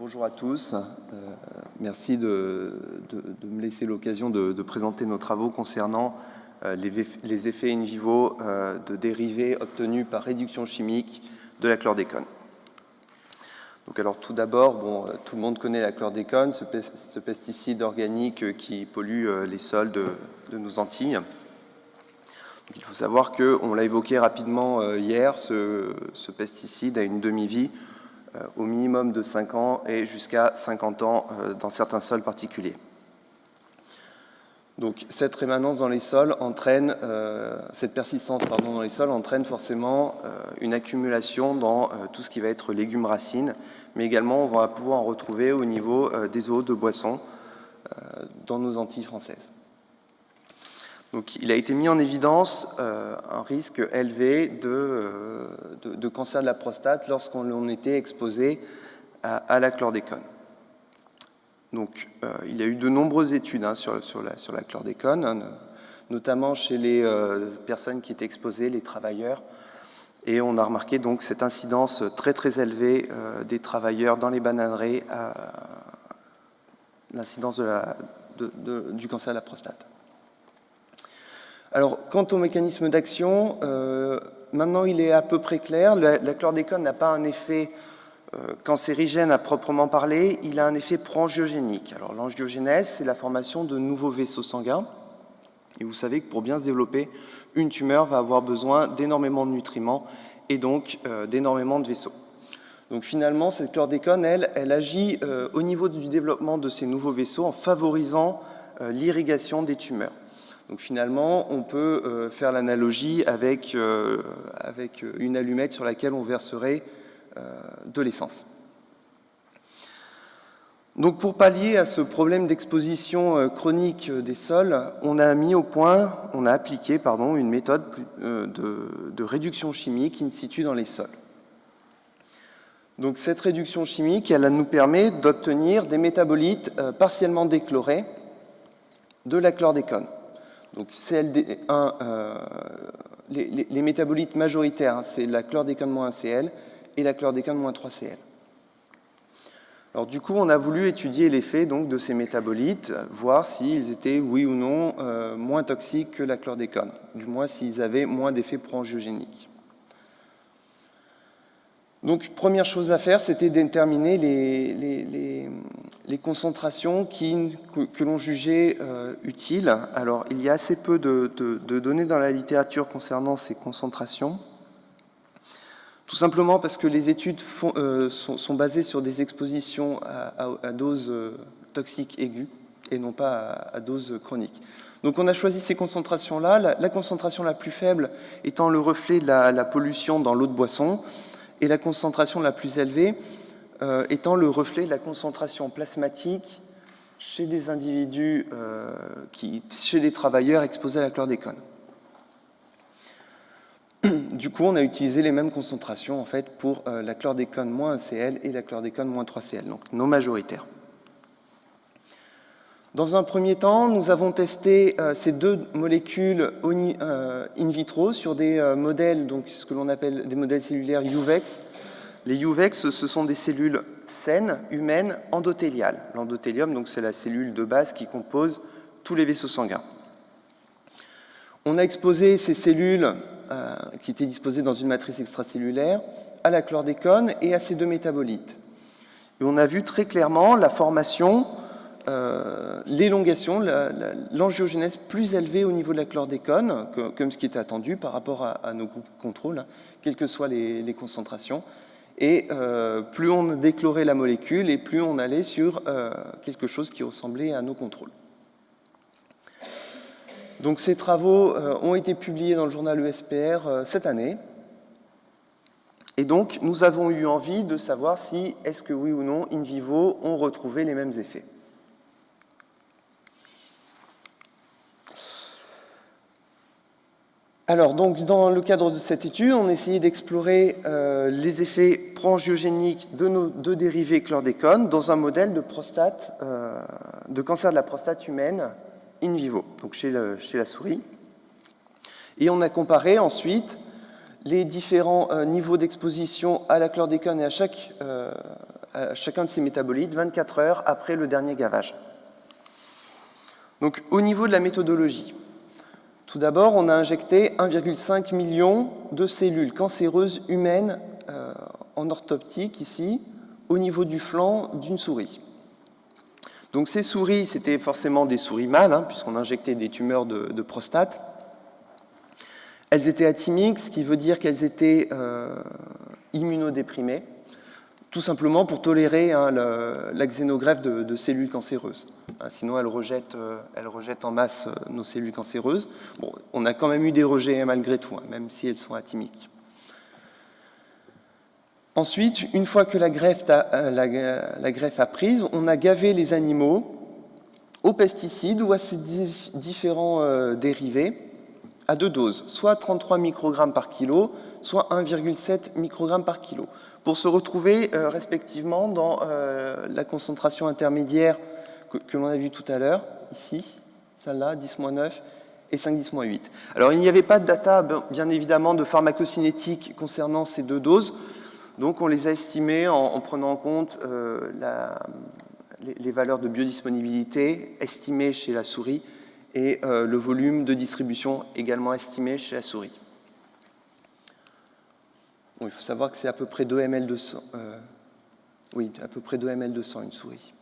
Bonjour à tous. Merci de me laisser l'occasion de présenter nos travaux concernant les effets in vivo de dérivés obtenus par réduction chimique de la chlordécone. Donc alors tout d'abord, tout le monde connaît la chlordécone, ce pesticide organique qui pollue les sols de nos Antilles. Donc, il faut savoir qu'on l'a évoqué rapidement hier, ce pesticide a une demi-vie au minimum de 5 ans et jusqu'à 50 ans dans certains sols particuliers. Donc cette rémanence dans les sols entraîne, cette persistance dans les sols entraîne forcément une accumulation dans tout ce qui va être légumes racines, mais également on va pouvoir en retrouver au niveau des eaux de boissons dans nos Antilles françaises. Donc, il a été mis en évidence un risque élevé de cancer de la prostate lorsqu'on était exposé à la chlordécone. Donc, il y a eu de nombreuses études sur la chlordécone, notamment chez les personnes qui étaient exposées, les travailleurs, et on a remarqué donc cette incidence très très élevée des travailleurs dans les bananeraies à l'incidence du cancer de la prostate. Alors, quant au mécanisme d'action, maintenant il est à peu près clair. La chlordécone n'a pas un effet cancérigène à proprement parler, il a un effet pro-angiogénique. Alors, l'angiogénèse, c'est la formation de nouveaux vaisseaux sanguins. Et vous savez que pour bien se développer, une tumeur va avoir besoin d'énormément de nutriments et donc d'énormément de vaisseaux. Donc finalement, cette chlordécone, elle agit au niveau du développement de ces nouveaux vaisseaux en favorisant l'irrigation des tumeurs. Donc finalement, on peut faire l'analogie avec une allumette sur laquelle on verserait de l'essence. Donc pour pallier à ce problème d'exposition chronique des sols, on a appliqué une méthode de réduction chimique in situ dans les sols. Donc cette réduction chimique, elle nous permet d'obtenir des métabolites partiellement déchlorés de la chlordécone. Donc les métabolites majoritaires, c'est la chlordécone-1Cl et la chlordécone-3Cl. Alors du coup, on a voulu étudier l'effet de ces métabolites, voir s'ils étaient, oui ou non, moins toxiques que la chlordécone, du moins s'ils avaient moins d'effets pro-angiogéniques. Donc, première chose à faire, c'était déterminer les concentrations que l'on jugeait utiles. Alors, il y a assez peu de données dans la littérature concernant ces concentrations, tout simplement parce que les études sont basées sur des expositions à doses toxiques aiguës et non pas à doses chroniques. Donc, on a choisi ces concentrations-là, la concentration la plus faible étant le reflet de la pollution dans l'eau de boisson, et la concentration la plus élevée étant le reflet de la concentration plasmatique chez des individus, chez des travailleurs exposés à la chlordécone. Du coup, on a utilisé les mêmes concentrations en fait, pour la chlordécone-1Cl et la chlordécone-3Cl, donc nos majoritaires. Dans un premier temps, nous avons testé ces deux molécules in vitro sur des modèles, donc ce que l'on appelle des modèles cellulaires UVEX. Les UVEX, ce sont des cellules saines, humaines, endothéliales. L'endothélium, donc, c'est la cellule de base qui compose tous les vaisseaux sanguins. On a exposé ces cellules qui étaient disposées dans une matrice extracellulaire à la chlordécone et à ces deux métabolites. Et on a vu très clairement la formation l'élongation, l'angiogénèse plus élevée au niveau de la chlordécone, comme ce qui était attendu par rapport à nos groupes contrôle, quelles que soient les concentrations. Et plus on déchlorait la molécule, et plus on allait sur quelque chose qui ressemblait à nos contrôles. Donc ces travaux ont été publiés dans le journal ESPR cette année. Et donc, nous avons eu envie de savoir si, est-ce que oui ou non, in vivo, on retrouvait les mêmes effets. Alors, donc, dans le cadre de cette étude, on essayait d'explorer les effets pro-angiogéniques de nos deux dérivés chlordécone dans un modèle de cancer de la prostate humaine in vivo, donc chez la souris. Et on a comparé ensuite les différents niveaux d'exposition à la chlordécone et à chaque à chacun de ces métabolites 24 heures après le dernier gavage. Donc, au niveau de la méthodologie, tout d'abord, on a injecté 1,5 million de cellules cancéreuses humaines en orthoptique, ici, au niveau du flanc d'une souris. Donc ces souris, c'était forcément des souris mâles, puisqu'on injectait des tumeurs de prostate. Elles étaient atymiques, ce qui veut dire qu'elles étaient immunodéprimées, tout simplement pour tolérer la xénogreffe de cellules cancéreuses. Sinon, elles rejettent en masse nos cellules cancéreuses. Bon, on a quand même eu des rejets malgré tout, même si elles sont atymiques. Ensuite, une fois que la greffe a prise, on a gavé les animaux aux pesticides ou à ces différents dérivés à 2 doses, soit 33 microgrammes par kilo, soit 1,7 microgrammes par kilo, pour se retrouver respectivement dans la concentration intermédiaire que l'on a vue tout à l'heure, ici, celle-là, 10-9, et 5-10-8. Alors, il n'y avait pas de data, bien évidemment, de pharmacocinétique concernant ces 2 doses, donc on les a estimées en prenant en compte les valeurs de biodisponibilité estimées chez la souris et le volume de distribution également estimé chez la souris. Bon, il faut savoir que c'est à peu près 2 ml de sang. Oui, à peu près 2 ml de sang, une souris.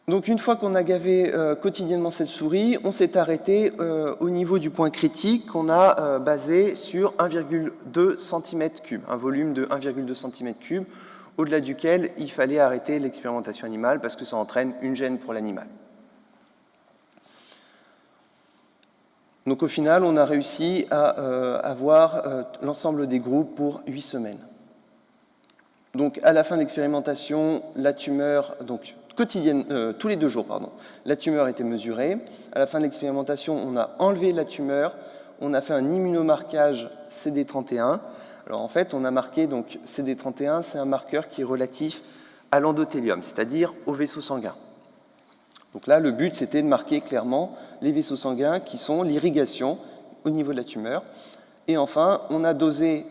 Donc une fois qu'on a gavé quotidiennement cette souris, on s'est arrêté au niveau du point critique qu'on a basé sur 1,2 cm3, un volume de 1,2 cm3, au-delà duquel il fallait arrêter l'expérimentation animale parce que ça entraîne une gêne pour l'animal. Donc au final, on a réussi à avoir l'ensemble des groupes pour 8 semaines. Donc à la fin de l'expérimentation, la tumeur, donc tous les 2 jours, la tumeur était mesurée. À la fin de l'expérimentation, on a enlevé la tumeur, on a fait un immunomarquage CD31. Alors en fait, on a marqué, donc CD31, c'est un marqueur qui est relatif à l'endothélium, c'est-à-dire au vaisseau sanguin. Donc là, le but, c'était de marquer clairement les vaisseaux sanguins qui sont l'irrigation au niveau de la tumeur. Et enfin, on a dosé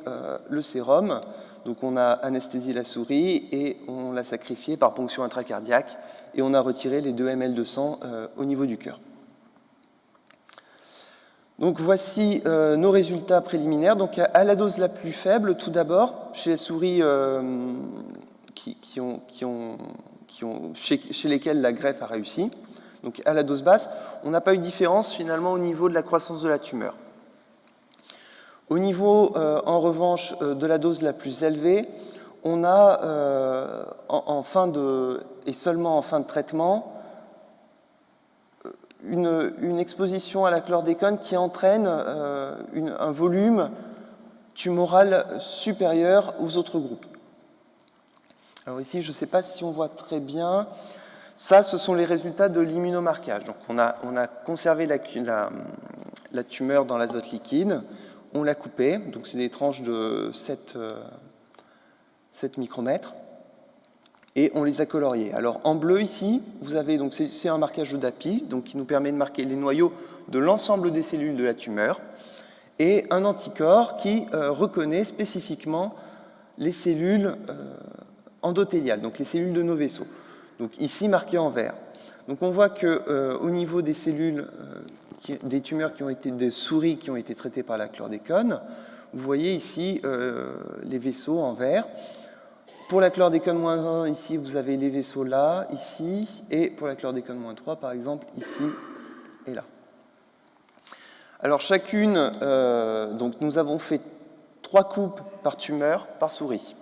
le sérum. Donc on a anesthésié la souris et on l'a sacrifiée par ponction intracardiaque et on a retiré les 2 ml de sang au niveau du cœur. Donc voici nos résultats préliminaires. Donc à la dose la plus faible, tout d'abord, chez les souris chez lesquelles la greffe a réussi, donc à la dose basse, on n'a pas eu de différence finalement au niveau de la croissance de la tumeur. Au niveau, en revanche, de la dose la plus élevée, on a, et seulement en fin de traitement, une exposition à la chlordécone qui entraîne un volume tumoral supérieur aux autres groupes. Alors ici, je ne sais pas si on voit très bien. Ça, ce sont les résultats de l'immunomarquage. Donc on a conservé la tumeur dans l'azote liquide. On l'a coupée, donc c'est des tranches de 7 micromètres, et on les a coloriées. Alors en bleu ici, vous avez, donc c'est un marquage d'API, donc qui nous permet de marquer les noyaux de l'ensemble des cellules de la tumeur, et un anticorps qui reconnaît spécifiquement les cellules endothéliales, donc les cellules de nos vaisseaux. Donc ici marqué en vert. Donc on voit que au niveau des cellules des tumeurs qui ont été des souris qui ont été traitées par la chlordécone, vous voyez ici les vaisseaux en vert. Pour la chlordécone -1, ici vous avez les vaisseaux là, ici, et pour la chlordécone -3, par exemple, ici et là. Alors chacune, donc nous avons fait 3 coupes par tumeur, par souris.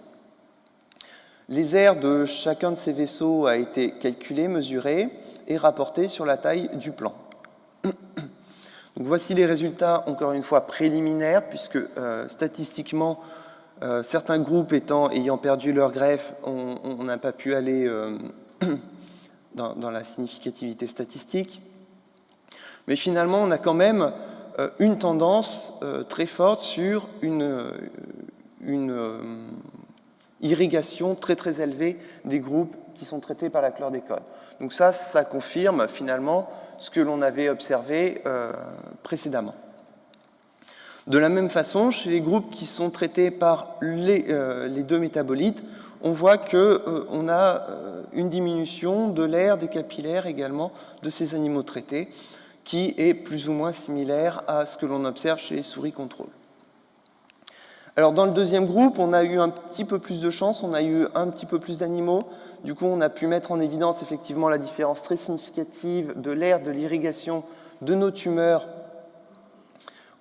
Les aires de chacun de ces vaisseaux a été calculé, mesuré et rapporté sur la taille du plan. Donc voici les résultats, encore une fois, préliminaires, puisque statistiquement, certains groupes ayant perdu leur greffe, on n'a pas pu aller dans la significativité statistique. Mais finalement, on a quand même une tendance très forte sur une irrigation très très élevée des groupes qui sont traités par la chlordécone. Donc ça confirme finalement ce que l'on avait observé précédemment. De la même façon, chez les groupes qui sont traités par les deux métabolites, on voit qu'on a une diminution de l'air des capillaires également de ces animaux traités, qui est plus ou moins similaire à ce que l'on observe chez les souris contrôle. Alors dans le deuxième groupe, on a eu un petit peu plus de chance, on a eu un petit peu plus d'animaux. Du coup, on a pu mettre en évidence effectivement la différence très significative de l'air de l'irrigation de nos tumeurs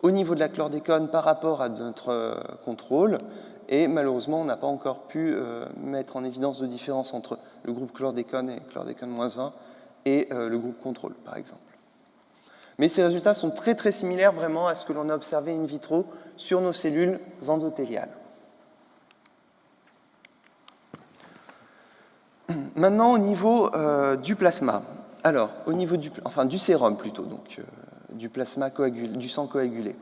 au niveau de la chlordécone par rapport à notre contrôle. Et malheureusement, on n'a pas encore pu mettre en évidence de différence entre le groupe chlordécone et chlordécone-1 et le groupe contrôle, par exemple. Mais ces résultats sont très très similaires vraiment à ce que l'on a observé in vitro sur nos cellules endothéliales. Maintenant, au niveau du plasma. Alors, au niveau du sérum plutôt, donc du plasma du sang coagulé.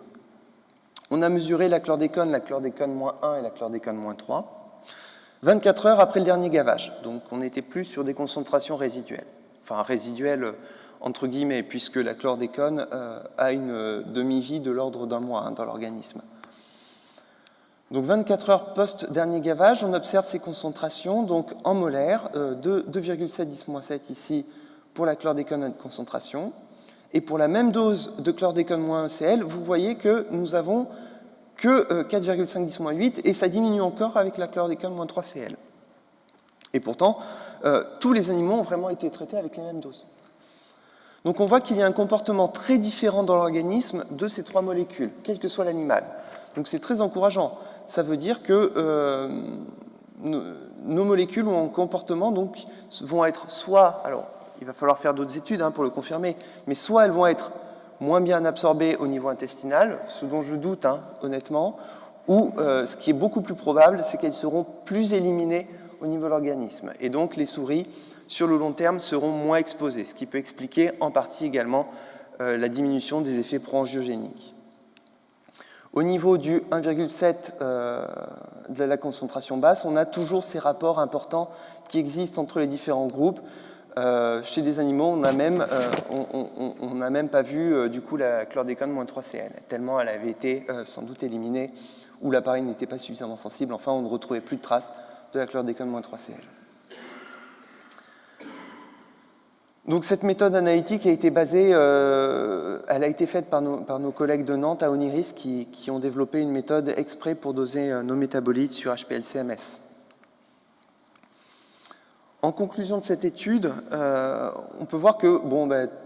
On a mesuré la chlordécone -1 et la chlordécone-3, 24 heures après le dernier gavage. Donc, on n'était plus sur des concentrations résiduelles. Enfin, résiduelles entre guillemets, puisque la chlordécone a une demi-vie de l'ordre d'un mois dans l'organisme. Donc 24 heures post-dernier gavage, on observe ces concentrations donc en molaires de 2,7 10-7 ici pour la chlordécone de concentration. Et pour la même dose de chlordécone-1Cl, vous voyez que nous avons que 4,5 10-8 et ça diminue encore avec la chlordécone-3Cl. Et pourtant, tous les animaux ont vraiment été traités avec les mêmes doses. Donc on voit qu'il y a un comportement très différent dans l'organisme de ces trois molécules, quel que soit l'animal. Donc c'est très encourageant. Ça veut dire que nos molécules ont un comportement, donc vont être soit, alors il va falloir faire d'autres études pour le confirmer, mais soit elles vont être moins bien absorbées au niveau intestinal, ce dont je doute honnêtement, ou ce qui est beaucoup plus probable, c'est qu'elles seront plus éliminées au niveau de l'organisme. Et donc les souris, sur le long terme, seront moins exposées, ce qui peut expliquer en partie également la diminution des effets pro-angiogéniques. Au niveau du 1,7 de la concentration basse, on a toujours ces rapports importants qui existent entre les différents groupes. Chez des animaux, on n'a même pas vu du coup la chlordécone-3Cl, tellement elle avait été sans doute éliminée ou l'appareil n'était pas suffisamment sensible. Enfin, on ne retrouvait plus de traces de la chlordécone-3Cl. Donc cette méthode analytique a été basée, elle a été faite par nos collègues de Nantes à Oniris qui ont développé une méthode exprès pour doser nos métabolites sur HPLC-MS. En conclusion de cette étude, on peut voir que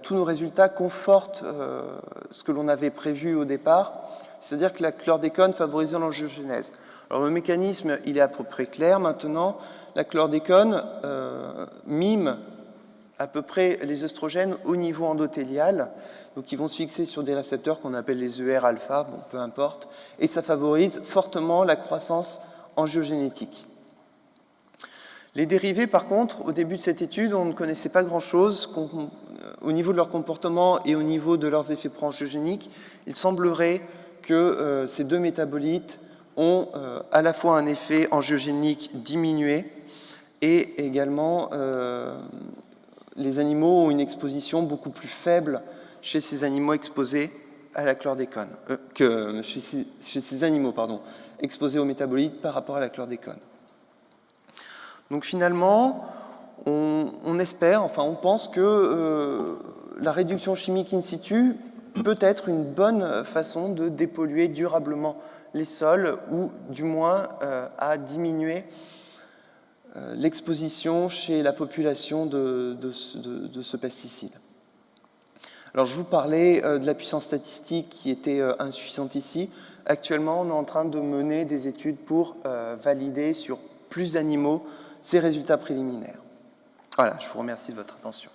tous nos résultats confortent ce que l'on avait prévu au départ, c'est-à-dire que la chlordécone favorise l'angiogénèse. Alors le mécanisme, il est à peu près clair maintenant. La chlordécone mime à peu près les œstrogènes au niveau endothélial, donc ils vont se fixer sur des récepteurs qu'on appelle les ER-alpha, peu importe, et ça favorise fortement la croissance angiogénétique. Les dérivés, par contre, au début de cette étude, on ne connaissait pas grand-chose. Au niveau de leur comportement et au niveau de leurs effets pro-angiogéniques, il semblerait que ces deux métabolites ont à la fois un effet angiogénique diminué et également les animaux ont une exposition beaucoup plus faible chez ces animaux exposés à la chlordécone, chez ces animaux, exposés aux métabolites par rapport à la chlordécone. Donc finalement, on espère, on pense que la réduction chimique in situ peut être une bonne façon de dépolluer durablement les sols ou du moins à diminuer l'exposition chez la population de ce pesticide. Alors je vous parlais de la puissance statistique qui était insuffisante ici. Actuellement, on est en train de mener des études pour valider sur plus d'animaux ces résultats préliminaires. Voilà, je vous remercie de votre attention.